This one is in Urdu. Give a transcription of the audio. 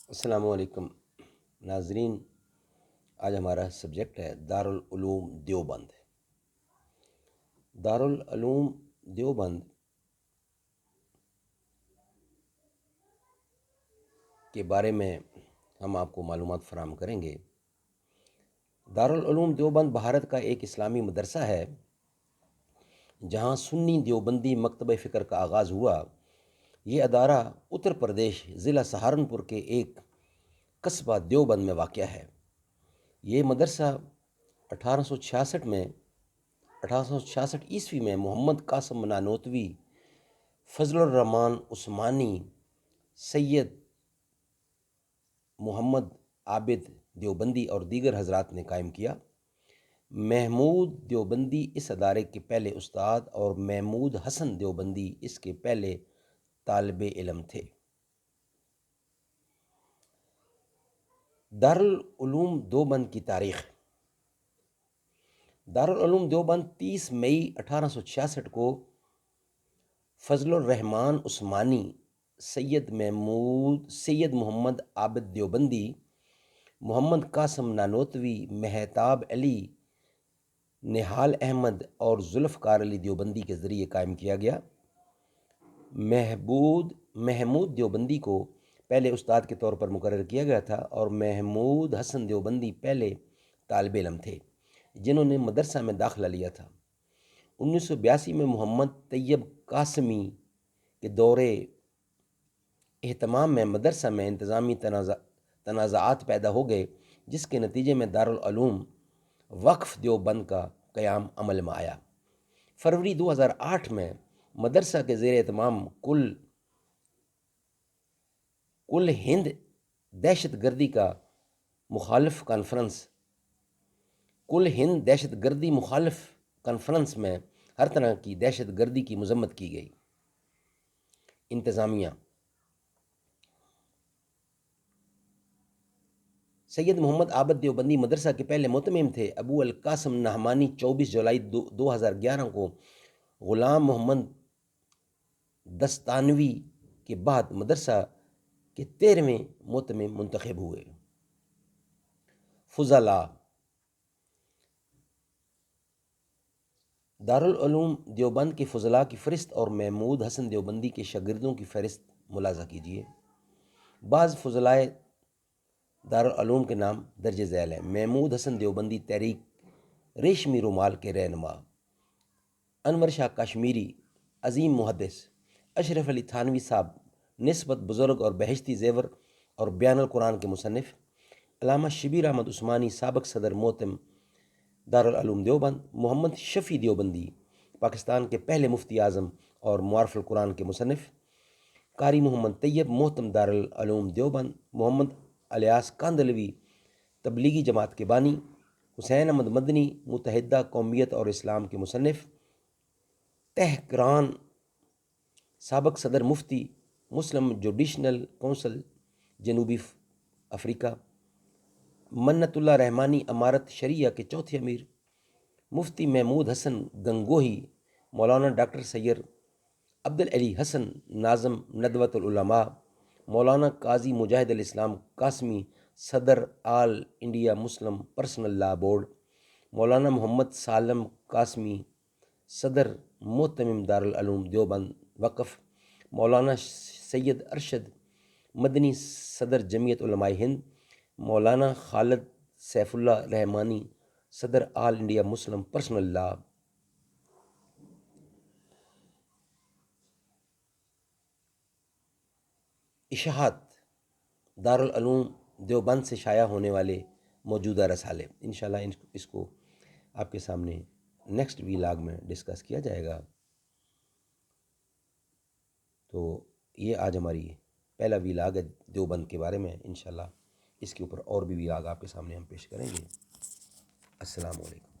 السلام علیکم ناظرین، آج ہمارا سبجیکٹ ہے دارالعلوم دیوبند۔ دارالعلوم دیوبند کے بارے میں ہم آپ کو معلومات فراہم کریں گے۔ دارالعلوم دیوبند بھارت کا ایک اسلامی مدرسہ ہے جہاں سنی دیوبندی مکتبہ فکر کا آغاز ہوا۔ یہ ادارہ اتر پردیش ضلع سہارنپور کے ایک قصبہ دیوبند میں واقع ہے۔ یہ مدرسہ 1866 عیسوی میں محمد قاسم نانوتوی، فضل الرحمان عثمانی، سید محمد عابد دیوبندی اور دیگر حضرات نے قائم کیا۔ محمود دیوبندی اس ادارے کے پہلے استاد اور محمود حسن دیوبندی اس کے پہلے طالب علم تھے۔ دارالعلوم دیوبند کی تاریخ۔ دارالعلوم دیوبند 30 مئی 1866 کو فضل الرحمان عثمانی، سید محمد عابد دیوبندی، محمد قاسم نانوتوی، مہتاب علی، نہال احمد اور ذوالفقار علی دیوبندی کے ذریعے قائم کیا گیا۔ محمود دیوبندی کو پہلے استاد کے طور پر مقرر کیا گیا تھا اور محمود حسن دیوبندی پہلے طالب علم تھے جنہوں نے مدرسہ میں داخلہ لیا تھا۔ 1982 میں محمد طیب قاسمی کے دور اہتمام میں مدرسہ میں انتظامی تنازعات پیدا ہو گئے، جس کے نتیجے میں دارالعلوم وقف دیوبند کا قیام عمل میں آیا۔ فروری 2008 میں مدرسہ کے زیر اہتمام کل ہند دہشت گردی مخالف کانفرنس میں ہر طرح کی دہشت گردی کی مذمت کی گئی۔ انتظامیہ: سید محمد عابد دیوبندی مدرسہ کے پہلے مہتمم تھے۔ ابو القاسم نعمانی 24 جولائی 2011 کو غلام محمد دستانوی کے بعد مدرسہ کے 13ویں مہتمم منتخب ہوئے۔ فضلاء: دارالعلوم دیوبند کے فضلاء کی فہرست اور محمود حسن دیوبندی کے شاگردوں کی فہرست ملاحظہ کیجیے۔ بعض فضلائے دارالعلوم کے نام درج ذیل ہیں۔ محمود حسن دیوبندی تحریک ریشمی رومال کے رہنما، انور شاہ کشمیری عظیم محدث، اشرف علی تھانوی صاحب نسبت بزرگ اور بہشتی زیور اور بیان القرآن کے مصنف، علامہ شبیر احمد عثمانی سابق صدر محتم دارالعلوم دیوبند، محمد شفیع دیوبندی پاکستان کے پہلے مفتی اعظم اور معارف القرآن کے مصنف، قاری محمد طیب محتم دارالعلوم دیوبند، محمد الیاس کاندھلوی تبلیغی جماعت کے بانی، حسین احمد مدنی متحدہ قومیت اور اسلام کے مصنف، تحقران سابق صدر مفتی مسلم جوڈیشنل کونسل جنوبی افریقہ، منت اللہ رحمانی امارت شریعہ کے چوتھے امیر، مفتی محمود حسن گنگوہی، مولانا ڈاکٹر سید عبدالعلی حسن ناظم ندوۃ العلماء، مولانا قاضی مجاہد الاسلام قاسمی صدر آل انڈیا مسلم پرسنل لا بورڈ، مولانا محمد سالم قاسمی صدر محتمم دارالعلوم دیوبند وقف، مولانا سید ارشد مدنی صدر جمعیت علماء ہند، مولانا خالد سیف اللہ رحمانی صدر آل انڈیا مسلم پرسنل لا۔ اشاعت: دارالعلوم دیوبند سے شائع ہونے والے موجودہ رسالے۔ انشاءاللہ اس کو آپ کے سامنے نیکسٹ ویلاگ میں ڈسکس کیا جائے گا۔ تو یہ آج ہماری پہلا ویلاگ ہے دیوبند کے بارے میں۔ انشاءاللہ اس کے اوپر اور بھی ویلاگ آپ کے سامنے ہم پیش کریں گے۔ السلام علیکم۔